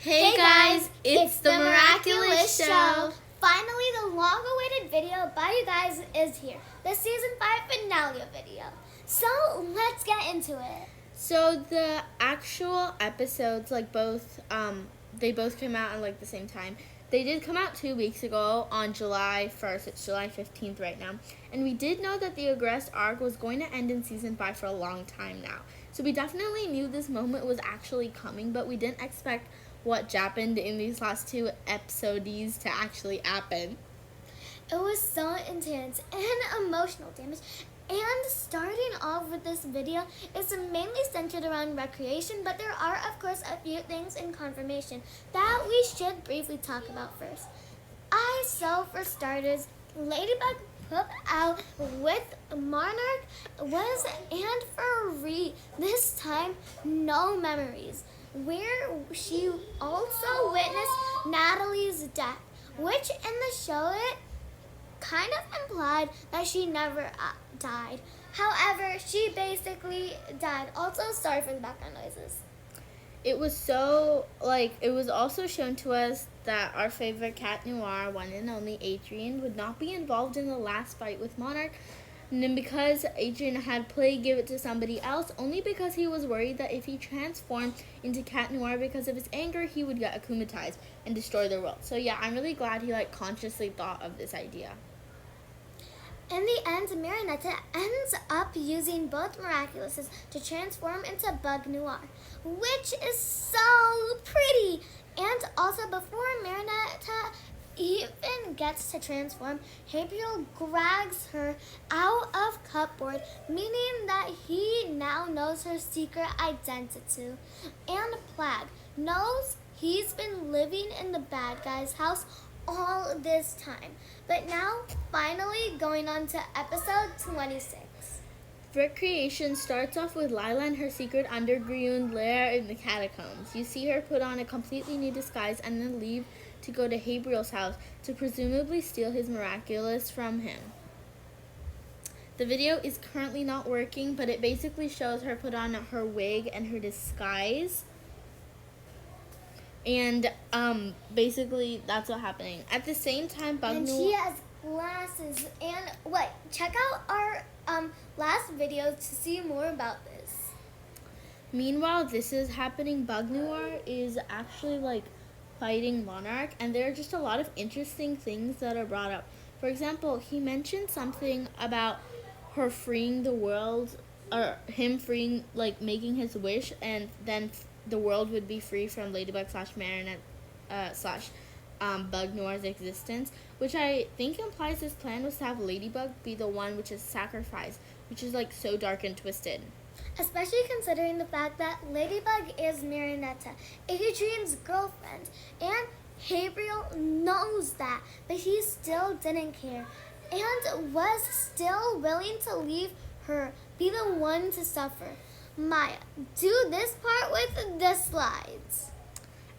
Hey guys, it's the Miraculous Show. Finally, the long-awaited video by you guys is here. The season 5 finale video. So let's get into it. So the actual episodes, they both came out at the same time. They did come out 2 weeks ago on July 1st. It's July 15th right now. And we did know that the Agreste arc was going to end in season 5 for a long time now. So we definitely knew this moment was actually coming, but we didn't expect what happened in these last 2 episodes to actually happen. It was so intense and emotional damage. And starting off with this video, it's mainly centered around recreation, but there are, of course, a few things in confirmation that we should briefly talk about first. So for starters, Ladybug put out with Monarch was and for this time no memories, where she also witnessed Natalie's death, which in the show it kind of implied that she never died. However, she basically died. Also, sorry for the background noises. It was it was also shown to us that our favorite Cat Noir, one and only Adrien, would not be involved in the last fight with Monarch. And then because Adrien had give it to somebody else, only because he was worried that if he transformed into Cat Noir because of his anger, he would get akumatized and destroy the world. So yeah, I'm really glad he consciously thought of this idea. In the end, Marionetta ends up using both Miraculouses to transform into Bug Noir, which is so pretty. And also, before Marionetta even gets to transform, Gabriel drags her out of Cupboard, meaning that he now knows her secret identity. And Plagg knows he's been living in the bad guy's house all this time. But now, finally, going on to episode 26. Recreation starts off with Lila and her secret underground lair in the catacombs. You see her put on a completely new disguise and then leave to go to Gabriel's house to presumably steal his Miraculous from him. The video is currently not working, but it basically shows her put on her wig and her disguise. And basically that's what's happening. At the same time, And she has glasses. And check out our last video to see more about this. Meanwhile, this is happening. Bug Noir is actually fighting Monarch, and there are just a lot of interesting things that are brought up. For example, he mentioned something about her freeing the world, or him freeing, making his wish, and then the world would be free from Ladybug / Marionette / Bug Noir's existence, which I think implies his plan was to have Ladybug be the one which is sacrificed, which is so dark and twisted. Especially considering the fact that Ladybug is Marionetta, Adrien's girlfriend, and Gabriel knows that, but he still didn't care and was still willing to leave her be the one to suffer. Maya, do this part with the slides.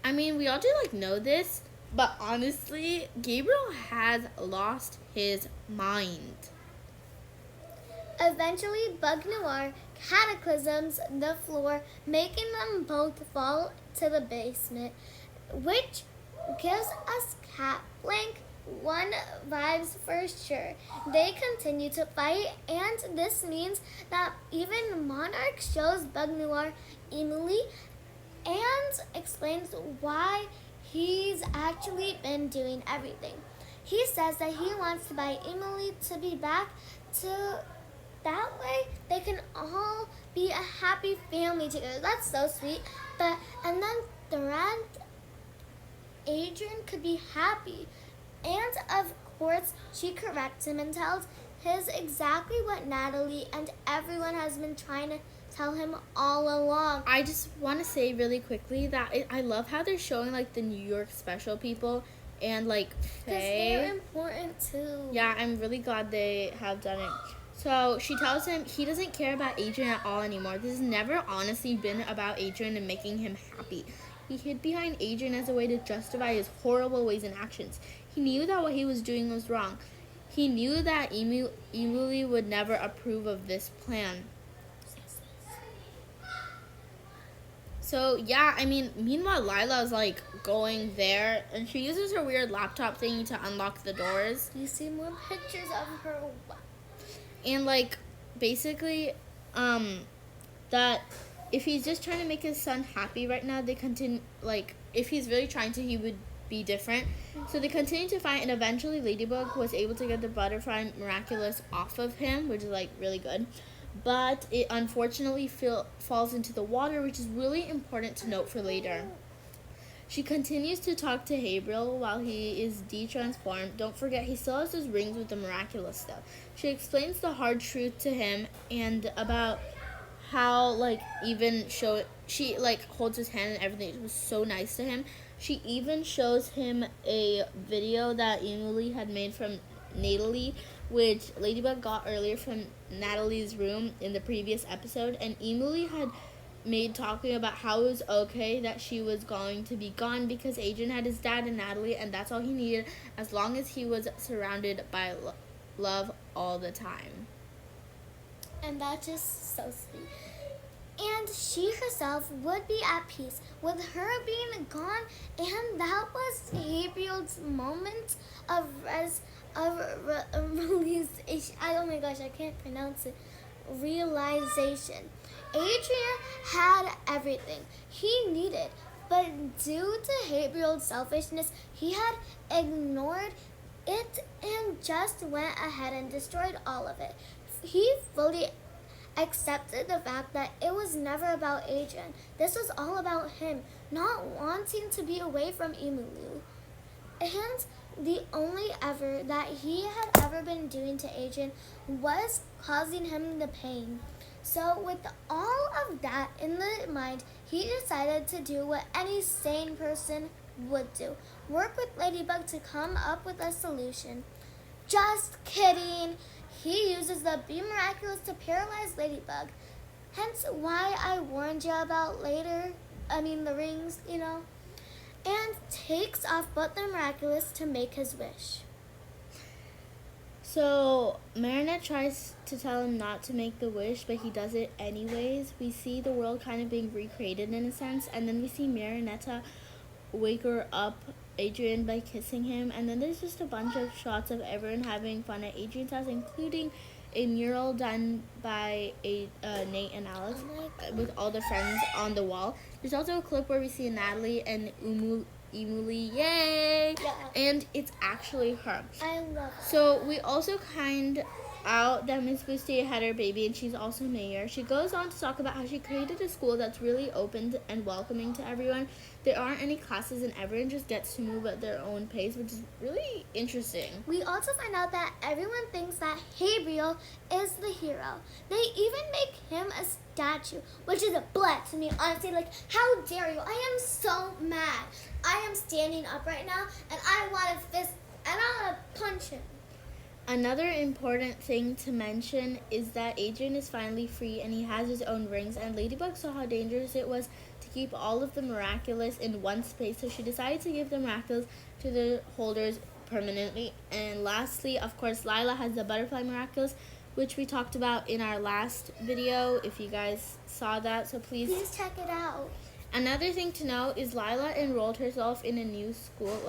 I mean, we all do know this, but honestly, Gabriel has lost his mind. Eventually, Bug Noir cataclysms the floor, making them both fall to the basement, which gives us Cat Blank one vibes for sure. They continue to fight, and this means that even Monarch shows Bug Noir Emily and explains why he's actually been doing everything. He says that he wants to buy Emily to be back to that way they can all be a happy family together. That's so sweet. And then Adrien could be happy. And of course, she corrects him and tells him exactly what Natalie and everyone has been trying to tell him all along. I just want to say really quickly that I love how they're showing the New York special people and Faye. Because they're important too. Yeah, I'm really glad they have done it. So she tells him he doesn't care about Adrien at all anymore. This has never honestly been about Adrien and making him happy. He hid behind Adrien as a way to justify his horrible ways and actions. He knew that what he was doing was wrong. He knew that Emily would never approve of this plan. So yeah, I mean, meanwhile Lila's like going there, and she uses her weird laptop thingy to unlock the doors, You see more pictures of her. and like basically, that if he's just trying to make his son happy right now, they continue like if he's really trying to, he would be different. So they continue to fight, and eventually Ladybug was able to get the butterfly miraculous off of him, which is like really good. But it unfortunately falls into the water, which is really important to note for later. She continues to talk to Gabriel while he is de-transformed. Don't forget, he still has his rings with the miraculous stuff. She explains the hard truth to him and about how, like, even she, like, holds his hand and everything. It was so nice to him. She even shows him a video that Emily had made from Natalie, which Ladybug got earlier from Natalie's room in the previous episode. And Emily had made talking about how it was okay that she was going to be gone because Adrian had his dad and Natalie, and that's all he needed as long as he was surrounded by love all the time. And that's just so sweet. And she herself would be at peace with her being gone, and that was Gabriel's moment of realization. Oh my gosh, I can't pronounce it. Realization. Adrian had everything he needed, but due to Gabriel's selfishness, he had ignored it and just went ahead and destroyed all of it. He fully accepted the fact that it was never about Adrian. This was all about him not wanting to be away from Emu. And the only ever that he had ever been doing to Adrian was causing him the pain. So with all of that in the mind, he decided to do what any sane person would do. Work with Ladybug to come up with a solution. Just kidding. He uses the Be Miraculous to paralyze Ladybug. Hence why I warned you about the rings, and takes off but the Miraculous to make his wish. So Marinette tries to tell him not to make the wish, but he does it anyways. We see the world kind of being recreated in a sense, and then we see Marinetta wake her up Adrian by kissing him, and then there's just a bunch of shots of everyone having fun at Adrian's house, including a mural done by Nate and Alex with all the friends on the wall. There's also a clip where we see Natalie and Emily, yay! Yeah. And it's actually her. I love it. So we also kind out that Miss Bustier had her baby, and she's also mayor. She goes on to talk about how she created a school that's really open and welcoming to everyone. There aren't any classes, and everyone just gets to move at their own pace, which is really interesting. We also find out that everyone thinks that Gabriel is the hero. They even make him a statue, which is a blasphemy. Honestly, like, how dare you? I am so mad. I am standing up right now, and I want to fist, and I want to punch him. Another important thing to mention is that Adrian is finally free and he has his own rings, and Ladybug saw how dangerous it was to keep all of the miraculous in one space, so she decided to give the miraculous to the holders permanently. And lastly, of course, Lila has the butterfly miraculous, which we talked about in our last video, if you guys saw that, so please check it out. Another thing to note is Lila enrolled herself in a new school,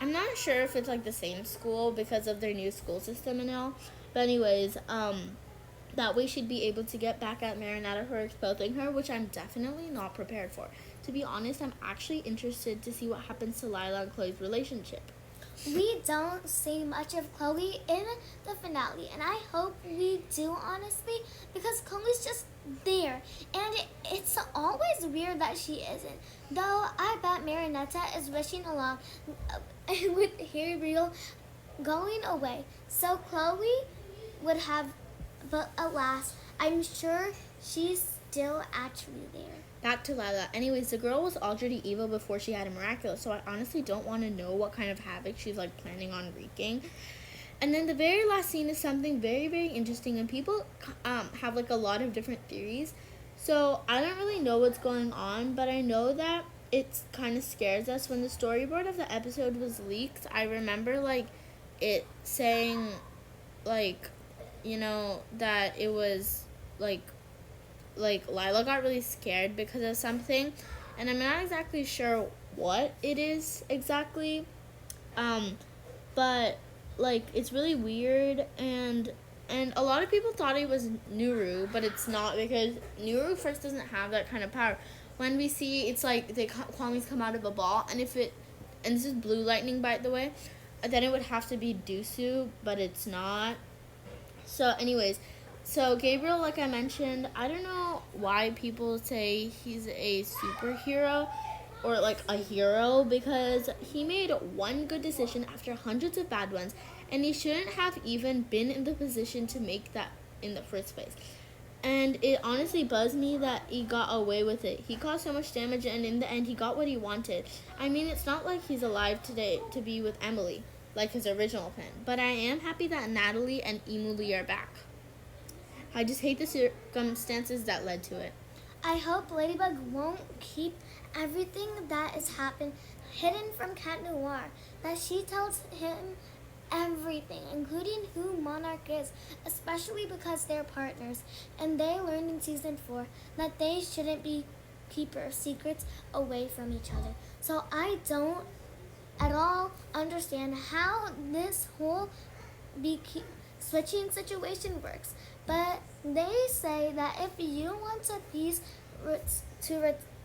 I'm not sure if it's like the same school because of their new school system and all. But anyways, that way she'd be able to get back at Marinetta for exposing her, which I'm definitely not prepared for. To be honest, I'm actually interested to see what happens to Lila and Chloe's relationship. We don't see much of Chloe in the finale, and I hope we do, honestly, because Chloe's just there, and it's always weird that she isn't. Though I bet Marinetta is wishing along with Gabriel going away, so Chloe would have, but alas, I'm sure she's still actually there. Back to Lila. Anyways, the girl was already evil before she had a miraculous, so I honestly don't want to know what kind of havoc she's like planning on wreaking. And then the very last scene is something very, very interesting, and people have like a lot of different theories. So I don't really know what's going on, but I know that it kind of scares us. When the storyboard of the episode was leaked, I remember like it saying like, that it was like like Lila got really scared because of something, and I'm not exactly sure what it is exactly. But like it's really weird, and a lot of people thought it was Nuru, but it's not, because Nuru first doesn't have that kind of power. When we see, it's like the Kwamis come out of a ball, and and this is blue lightning, by the way, then it would have to be Dusu, but it's not. So anyways, so Gabriel, like I mentioned, I don't know why people say he's a superhero or like a hero, because he made one good decision after hundreds of bad ones, and he shouldn't have even been in the position to make that in the first place. And it honestly buzzed me that he got away with it. He caused so much damage, and in the end he got what he wanted. I mean, it's not like he's alive today to be with Emily like his original plan, but I am happy that Natalie and Emily are back. I just hate the circumstances that led to it. I hope Ladybug won't keep everything that has happened hidden from Cat Noir, that she tells him everything, including who Monarch is, especially because they're partners, and they learned in season 4 that they shouldn't be keeper secrets away from each other. So I don't at all understand how this whole switching situation works. But they say that if you want a piece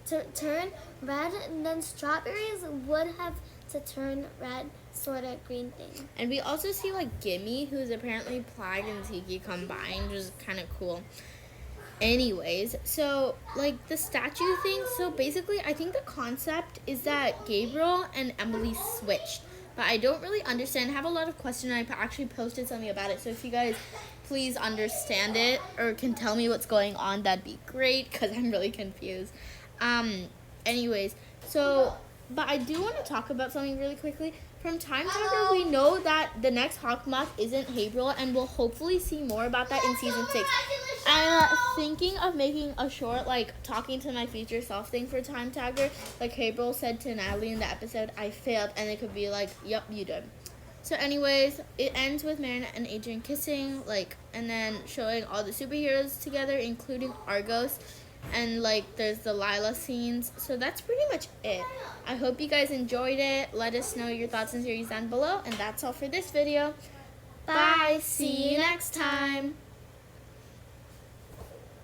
to turn red, then strawberries would have to turn red, sort of green thing. And we also see like Gimme, who's apparently Plagg and Tiki combined, which is kind of cool. Anyways, so like the statue thing, so basically I think the concept is that Gabriel and Emily switched, but I don't really understand. I have a lot of questions, and I actually posted something about it, so if you guys please understand it or can tell me what's going on, that'd be great, because I'm really confused. Anyways, so but I do want to talk about something really quickly. From Time Tagger, we know that the next Hawkmoth isn't Haverhill, and we'll hopefully see more about that in season 6. I'm thinking of making a short, like, talking to my future self thing for Time Tagger. Like Haverhill said to Natalie in the episode, I failed, and it could be like, yep, you did. So anyways, it ends with Marinette and Adrien kissing, like, and then showing all the superheroes together, including Argos. And like there's the Lila scenes. So that's pretty much it. I hope you guys enjoyed it. Let us know your thoughts and theories down below. And that's all for this video. Bye. See you next time.